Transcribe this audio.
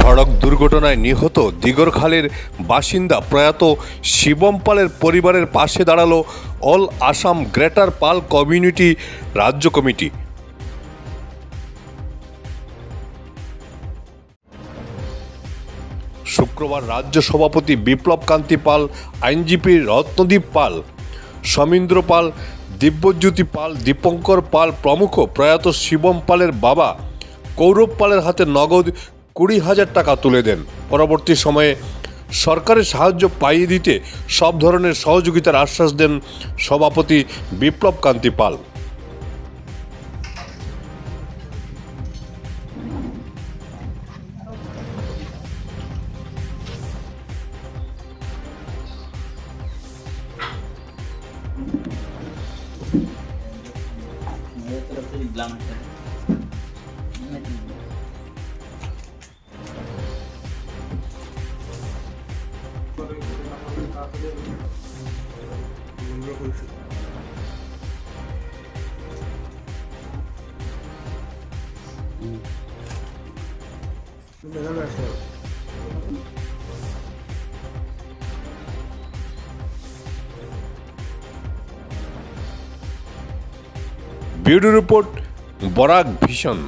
সড়ক দুর্ঘটনায় নিহত দিগরখালের বাসিন্দা প্রয়াত শিবম পালের পরিবারের পাশে দাঁড়ালো অল আসাম গ্রেটার পাল কমিউনিটি রাজ্য কমিটি। শুক্রবার রাজ্য সভাপতি বিপ্লব কান্তি পাল, আইনজীবী রত্নদীপ পাল, সমীন্দ্র পাল, দিব্যজ্যোতি পাল, দীপঙ্কর পাল প্রমুখ প্রয়াত শিবম পালের বাবা কৌরব পালের হাতে নগদ 20,000 টাকা তুলে দেন। পরবর্তী সময়ে সরকারের সাহায্য পাইয়ে দিতে সব ধরনের সহযোগিতার আশ্বাস দেন সভাপতি বিপ্লব কান্তি পাল। मेरे तरफ से एग्जाम है। Bureau report, Barak vision.